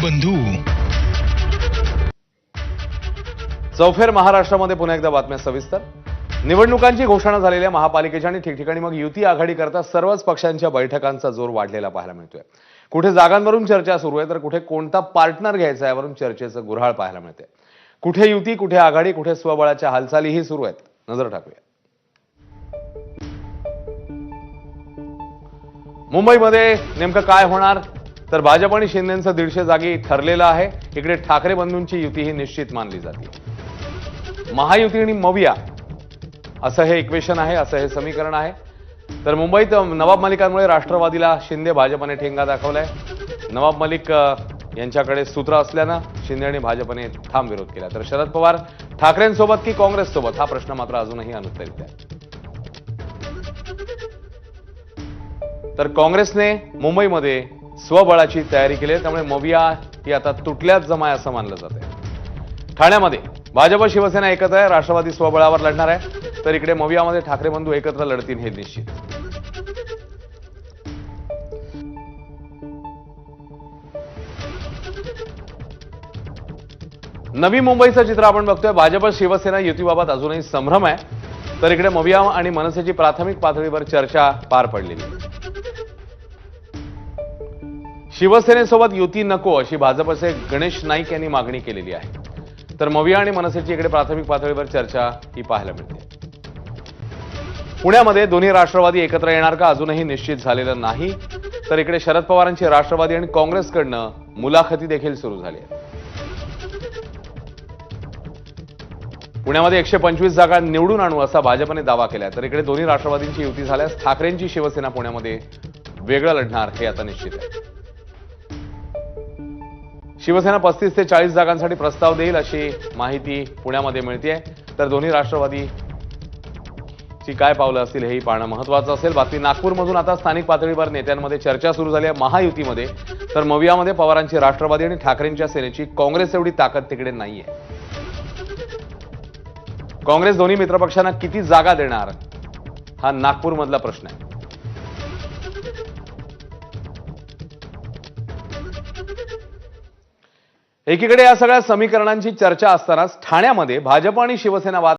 बंधू चौफेर महाराष्ट्रामध्ये पुन्हा एकदा बातम्या सविस्तर। निवडणुकांची घोषणा झालेल्या महापालिकेच्या आणि ठिकठिकाणी मग युती आघाडी करता सर्वच पक्षांच्या बैठकांचा जोर वाढलेला पाहायला मिळतोय। कुठे जागांवरून चर्चा सुरू आहे तर कुठे कोणता पार्टनर घ्यायचा यावरून चर्चेचं गुऱ्हाळ पाहायला मिळते। कुठे युती, कुठे आघाडी, कुठे स्वबळाच्या हालचालीही सुरू आहेत। नजर टाकूया। मुंबईमध्ये नेमकं काय होणार तर भाजप आणि शिंदेंचं 150 जागी ठरलेलं आहे। इकडे ठाकरे बंधूंची युती ही निश्चित मानली जाते। महायुती आणि मविया असं हे इक्वेशन आहे, असं हे समीकरण आहे। तर मुंबईत नवाब मलिकांमुळे राष्ट्रवादीला शिंदे भाजपने ठेंगा दाखवलाय। नवाब मलिक यांच्याकडे सूत्र असल्यानं शिंदे आणि भाजपने ठाम विरोध केला। तर शरद पवार ठाकरेंसोबत की काँग्रेससोबत हा प्रश्न मात्र अजूनही अनुत्तरित आहे। तर काँग्रेसने मुंबईमध्ये स्वबळाची तयारी केली आहे, त्यामुळे मविया ही आता तुटल्याच जमाय असं मानलं जाते। ठाण्यामध्ये भाजप शिवसेना एकत्र आहे, राष्ट्रवादी स्वबळावर लढणार आहे। तर इकडे मवियामध्ये ठाकरे बंधू एकत्र लढतील हे निश्चित। नवी मुंबईचं चित्र आपण बघतोय। भाजप शिवसेना युतीबाबत अजूनही संभ्रम आहे। तर इकडे मविया आणि मनसेची प्राथमिक पातळीवर चर्चा पार पडलेली आहे। शिवसेनेसोबत युती नको अशी भाजपचे गणेश नाईक यांनी मागणी केलेली आहे। तर मविया आणि मनसेची इकडे प्राथमिक पातळीवर चर्चा ही पाहायला मिळते। पुण्यामध्ये दोन्ही राष्ट्रवादी एकत्र येणार का अजूनही निश्चित झालेलं नाही। तर इकडे शरद पवारांची राष्ट्रवादी आणि काँग्रेसकडनं मुलाखती देखील सुरू झाली आहे। पुण्यामध्ये 125 जागा निवडून आणू असा भाजपने दावा केलाय। तर इकडे दोन्ही राष्ट्रवादींची युती झाल्यास ठाकरेंची शिवसेना पुण्यामध्ये वेगळं लढणार हे आता निश्चित आहे। शिवसेना 35 ते 40 जागांसाठी प्रस्ताव देईल अशी माहिती पुण्यामध्ये मिळतेय। तर दोन्ही राष्ट्रवादीची काय पावलं असतील हेही पाहणं महत्त्वाचं असेल। बातमी नागपूरमधून आता स्थानिक पातळीवर नेत्यांमध्ये चर्चा सुरू झाली आहे महायुतीमध्ये। तर मवियामध्ये पवारांची राष्ट्रवादी आणि ठाकरेंच्या सेनेची काँग्रेस एवढी ताकद तिकडे नाहीये। काँग्रेस दोन्ही मित्रपक्षांना किती जागा देणार हा नागपूरमधला प्रश्न आहे। एकीकडे या सगळ्या समीकरणांची चर्चा असतानाच ठाण्यामध्ये भाजप आणि शिवसेना वाद